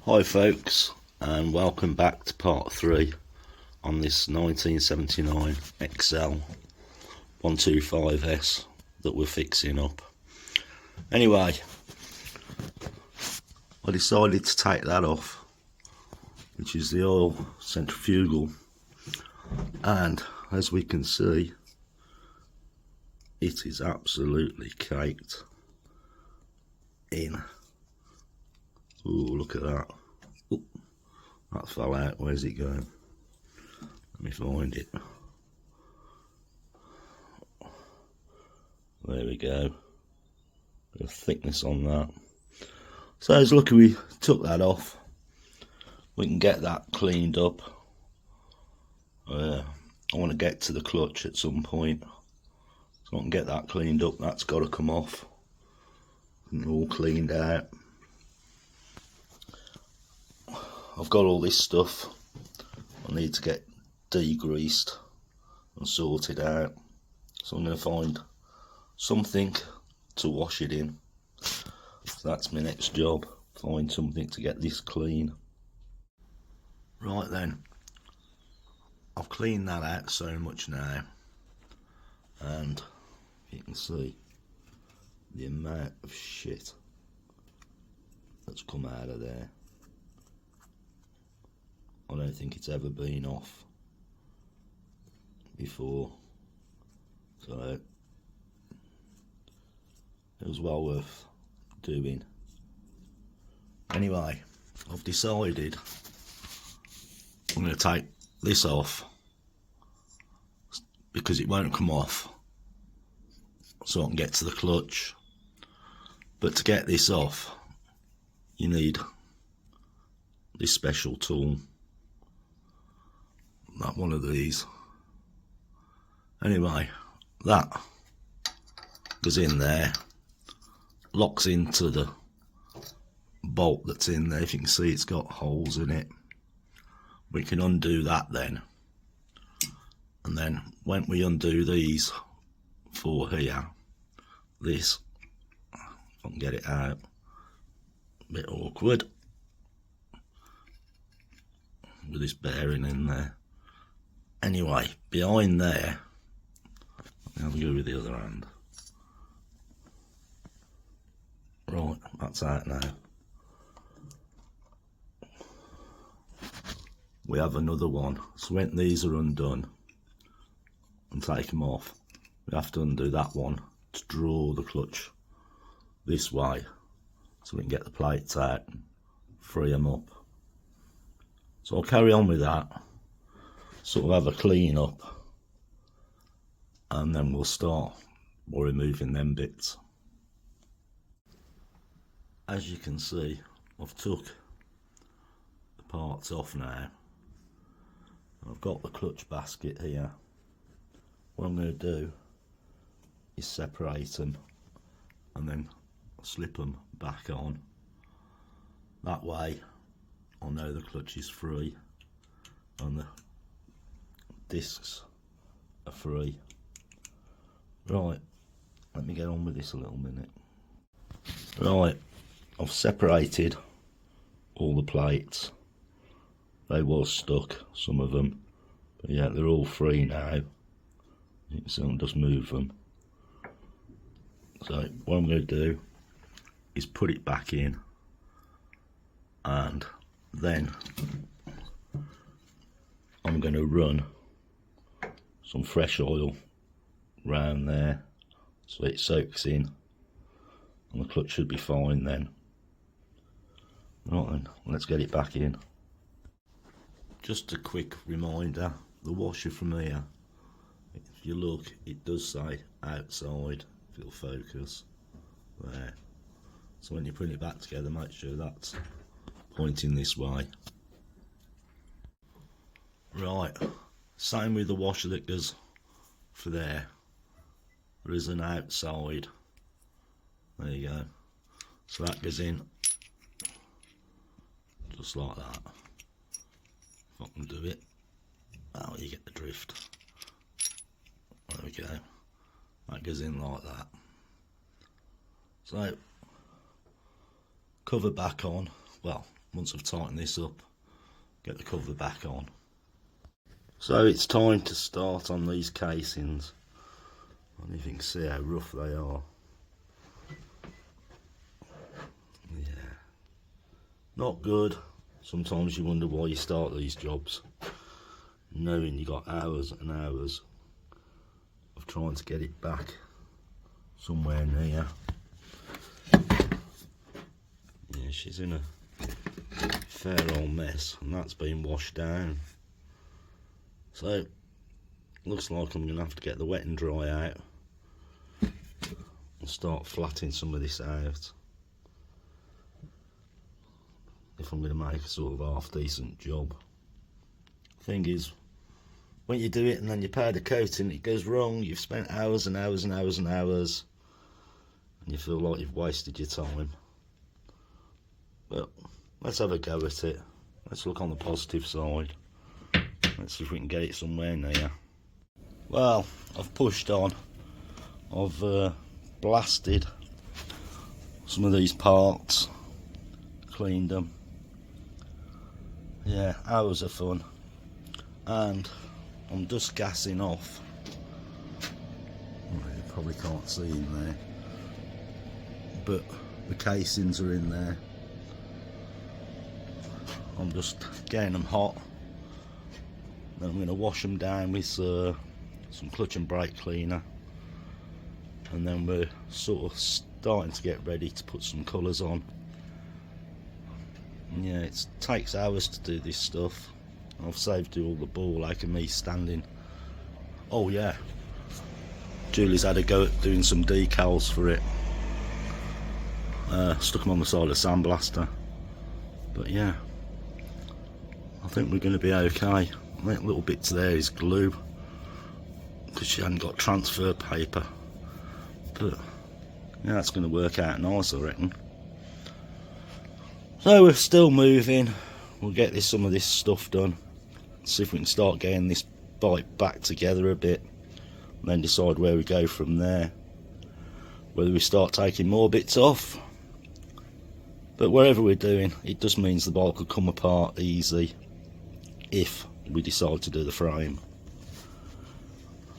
Hi folks, and welcome back to part 3 on this 1979 XL 125S that we're fixing up. Anyway, I decided to take that off, which is the oil centrifugal, and as we can see, it is absolutely caked in. Ooh, look at that. Ooh, that fell out. Where's it going? Let me find it. There we go. Bit of thickness on that. So it's lucky we took that off. We can get that cleaned up. I want to get to the clutch at some point, so I can get that cleaned up. That's got to come off and all cleaned out. I've got all this stuff I need to get degreased and sorted out, so I'm going to find something to wash it in. So that's my next job, find something to get this clean. Right then, I've cleaned that out so much now, and you can see the amount of shit that's come out of there. I don't think it's ever been off before, so it was well worth doing. Anyway, I've decided I'm going to take this off because it won't come off, so I can get to the clutch. But to get this off, you need this special tool. Not one of these. Anyway, that goes in there, locks into the bolt that's in there. If you can see, it's got holes in it. We can undo that then, and then when we undo these four here, this, if I can get it out, a bit awkward with this bearing in there. Anyway, behind there, I'll go with the other hand. Right, that's out now. We have another one, so when these are undone and take them off, we have to undo that one to draw the clutch this way, so we can get the plates out and free them up. So I'll carry on with that, sort of have a clean up, and then we'll start by removing them bits. As you can see, I've took the parts off now. I've got the clutch basket here. What I'm going to do is separate them and then slip them back on. That way I know the clutch is free and the discs are free. Right, let me get on with this a little minute. Right, I've separated all the plates. They were stuck, some of them, but yeah, they're all free now. You can see I'll just move them. So what I'm going to do is put it back in, and then I'm going to run some fresh oil round there so it soaks in, and the clutch should be fine then. Right then, let's get it back in. Just a quick reminder, the washer from here, if you look, it does say outside, if it'll focus there. So when you put it back together, make sure that's pointing this way. Right, same with the washer that goes for there. There is an outside. There you go. So that goes in just like that. If I can do it. Oh, you get the drift. There we go. That goes in like that. So, cover back on. Well, once I've tightened this up, get the cover back on. So it's time to start on these casings. I don't know if you can see how rough they are. Yeah, not good. Sometimes you wonder why you start these jobs, knowing you got hours and hours of trying to get it back somewhere near. Yeah, she's in a fair old mess, and that's been washed down. So looks like I'm going to have to get the wet and dry out and start flattening some of this out if I'm going to make a sort of half decent job. Thing is, when you do it and then you powder coating, it goes wrong. You've spent hours and hours and hours and hours, and you feel like you've wasted your time. But let's have a go at it. Let's look on the positive side. Let's see if we can get it somewhere near. Well, I've pushed on. I've blasted some of these parts, cleaned them. Yeah, hours of fun. And I'm just gassing off. Well, you probably can't see in there, but the casings are in there. I'm just getting them hot. Then I'm going to wash them down with some clutch and brake cleaner, and then we're sort of starting to get ready to put some colours on. And yeah, it takes hours to do this stuff. I've saved you all the ball ache of me standing. Oh yeah, Julie's had a go at doing some decals for it. Stuck them on the side of the sandblaster. But yeah, I think we're going to be okay. That little bit there is glue, because she hadn't got transfer paper. But yeah, that's going to work out nice, I reckon. So we're still moving. We'll get some of this stuff done. See if we can start getting this bike back together a bit, and then decide where we go from there. Whether we start taking more bits off. But wherever we're doing, it just means the bike will come apart easy if we decide to do the frame.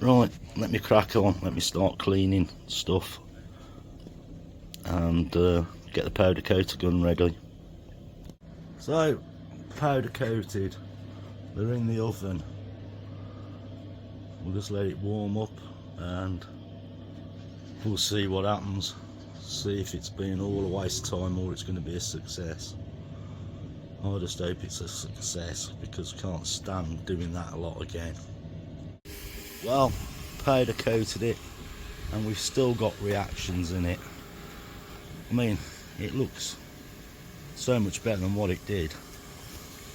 Right, let me crack on. Let me start cleaning stuff and get the powder coater gun ready. So, powder coated, they're in the oven. We'll just let it warm up and we'll see what happens. See if it's been all a waste of time or it's going to be a success. I just hope it's a success, because I can't stand doing that a lot again. Well, powder coated it and we've still got reactions in it. I mean, it looks so much better than what it did,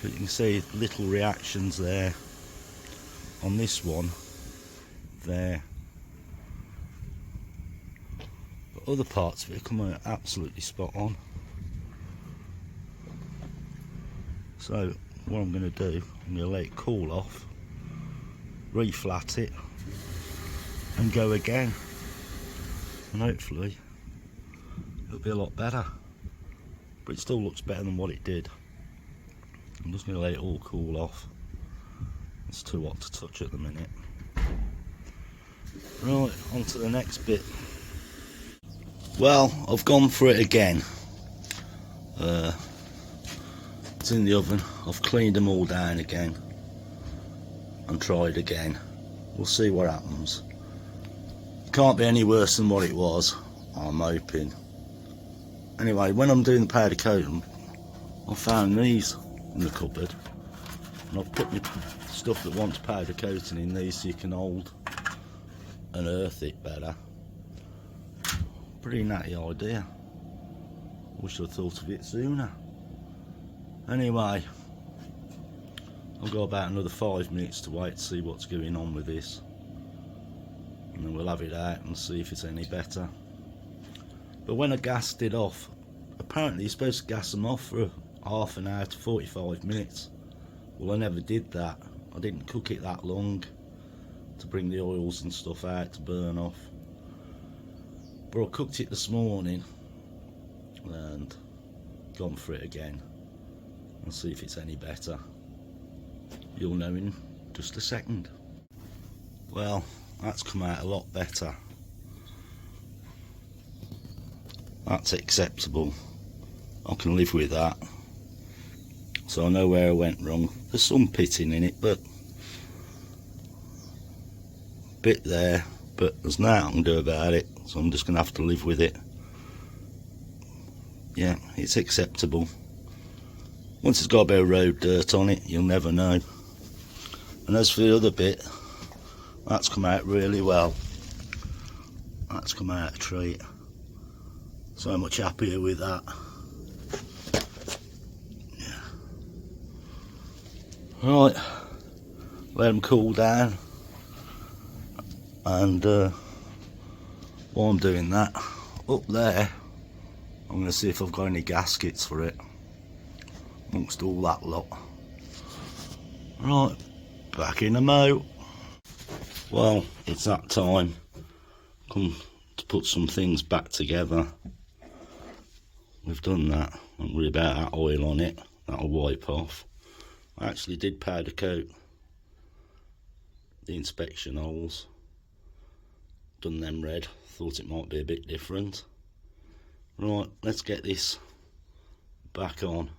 but you can see little reactions there on this one there, but other parts of it come out absolutely spot on. So what I'm going to do, I'm going to let it cool off, reflat it and go again, and hopefully it'll be a lot better. But it still looks better than what it did. I'm just going to let it all cool off. It's too hot to touch at the minute. Right, on to the next bit. Well, I've gone for it again. It's in the oven. I've cleaned them all down again and tried again. We'll see what happens. Can't be any worse than what it was, I'm hoping. Anyway, when I'm doing the powder coating, I found these in the cupboard, and I've put my stuff that wants powder coating in these so you can hold and earth it better. Pretty natty idea. Wish I'd thought of it sooner. Anyway, I've got about another 5 minutes to wait to see what's going on with this, and then we'll have it out and see if it's any better. But when I gassed it off, apparently you're supposed to gas them off for half an hour to 45 minutes. Well, I never did that. I didn't cook it that long to bring the oils and stuff out to burn off. But I cooked it this morning and gone for it again. I'll see if it's any better. You'll know in just a second. Well, that's come out a lot better. That's acceptable. I can live with that. So I know where I went wrong. There's some pitting in it, but bit there, but there's nothing I can do about it, so I'm just going to have to live with it. Yeah, it's acceptable. Once it's got a bit of road dirt on it, you'll never know. And as for the other bit, that's come out really well. That's come out a treat. So much happier with that. Yeah. Right, let them cool down. And while I'm doing that, up there, I'm going to see if I've got any gaskets for it, amongst all that lot. Right, back in the moat. Well, it's that time. Come to put some things back together. We've done that. Don't worry about that oil on it. That'll wipe off. I actually did powder coat the inspection holes. Done them red. Thought it might be a bit different. Right, let's get this back on.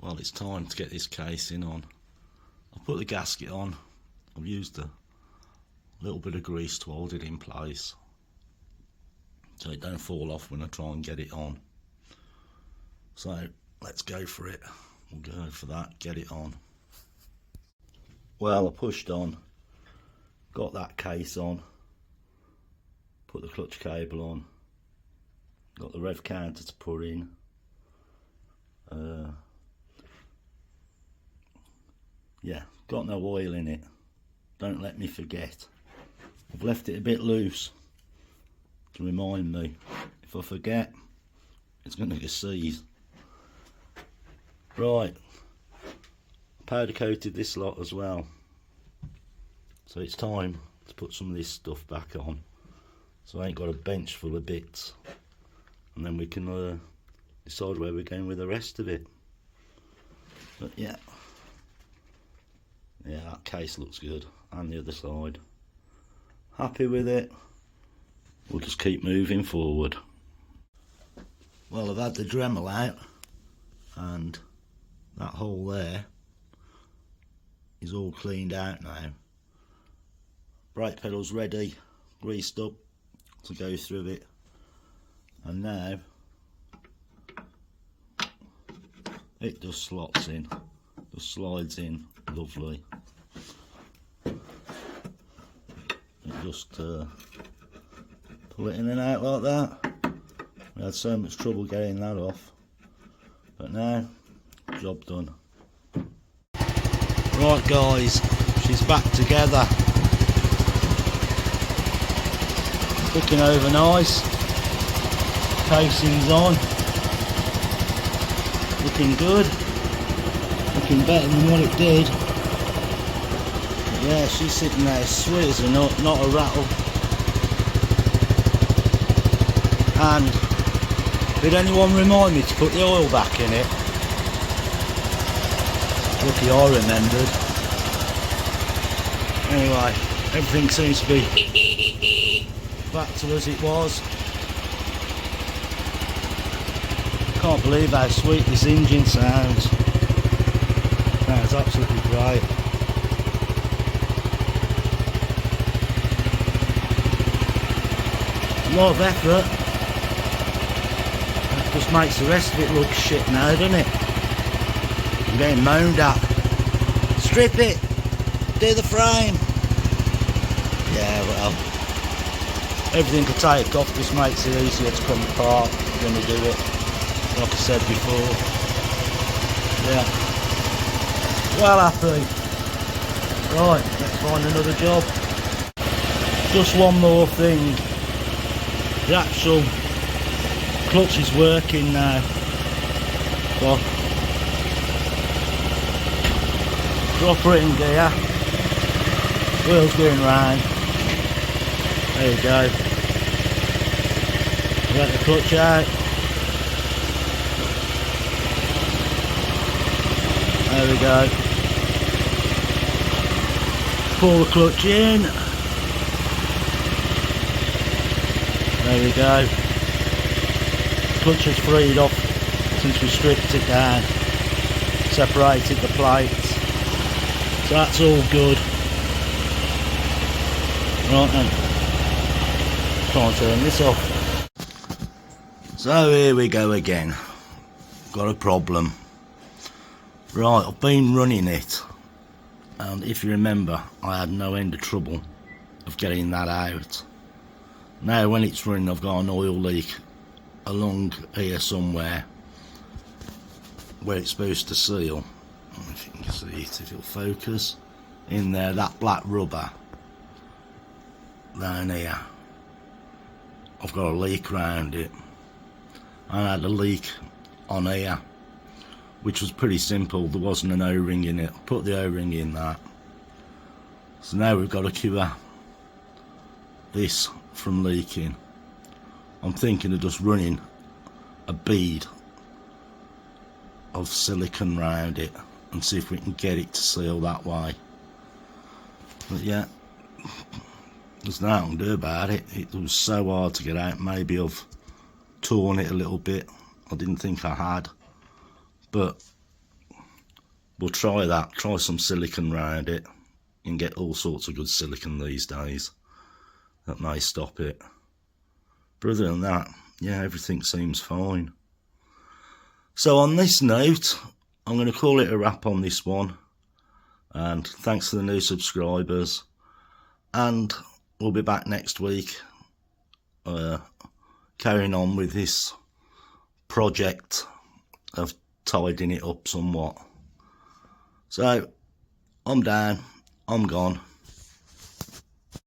Well, it's time to get this casing on. I've put the gasket on. I've used a little bit of grease to hold it in place so it don't fall off when I try and get it on. So let's go for it. We'll go for that, get it on. Well, I pushed on, got that case on, put the clutch cable on, got the rev counter to put in. Yeah, got no oil in it. Don't let me forget. I've left it a bit loose to remind me. If I forget, it's going to seize. Right, powder coated this lot as well. So it's time to put some of this stuff back on. So I ain't got a bench full of bits. And then we can decide where we're going with the rest of it. But yeah. Yeah, that case looks good. And the other side. Happy with it. We'll just keep moving forward. Well, I've had the Dremel out. And that hole there is all cleaned out now. Brake pedal's ready, greased up to go through it. And now it just slots in, just slides in lovely. You just pull it in and out like that. We had so much trouble getting that off, but now, job done. Right guys, she's back together. Cooking over nice. Casing's on. Looking good. Looking better than what it did. But yeah, she's sitting there sweet as a nut, not a rattle. And did anyone remind me to put the oil back in it? Lucky I remembered. Anyway, everything seems to be back to as it was. Can't believe how sweet this engine sounds. Sounds absolutely great. A lot of effort. That just makes the rest of it look shit now, doesn't it? I'm getting moaned at. Strip it! Do the frame! Yeah, well, everything to take off just makes it easier to come apart when you do it, like I said before. Yeah. Well happy. Right, let's find another job. Just one more thing. The actual clutch is working now. So, proper in gear, wheels going round, there you go, let the clutch out, There we go. Pull the clutch in. There we go. Clutch has freed up since we stripped it down, separated the plates, so that's all good. Right then, try and turn this off. So here we go again. Got a problem. Right, I've been running it, and if you remember, I had no end of trouble of getting that out. Now when it's running, I've got an oil leak along here somewhere where it's supposed to seal. I don't know if you can see it, if it'll focus. In there, that black rubber down here, I've got a leak around it. I had a leak on here, which was pretty simple. There wasn't an O-ring in it. I put the O-ring in that. So now we've got to cure this from leaking. I'm thinking of just running a bead of silicone round it and see if we can get it to seal that way. But yeah, there's nothing I can do about it. It was so hard to get out. Maybe I've torn it a little bit. I didn't think I had, but we'll try that. Try some silicone round it. You can get all sorts of good silicone these days that may stop it. But other than that, yeah, everything seems fine. So on this note, I'm going to call it a wrap on this one. And thanks to the new subscribers. And we'll be back next week, carrying on with this project of tidying it up somewhat. So I'm down, I'm gone.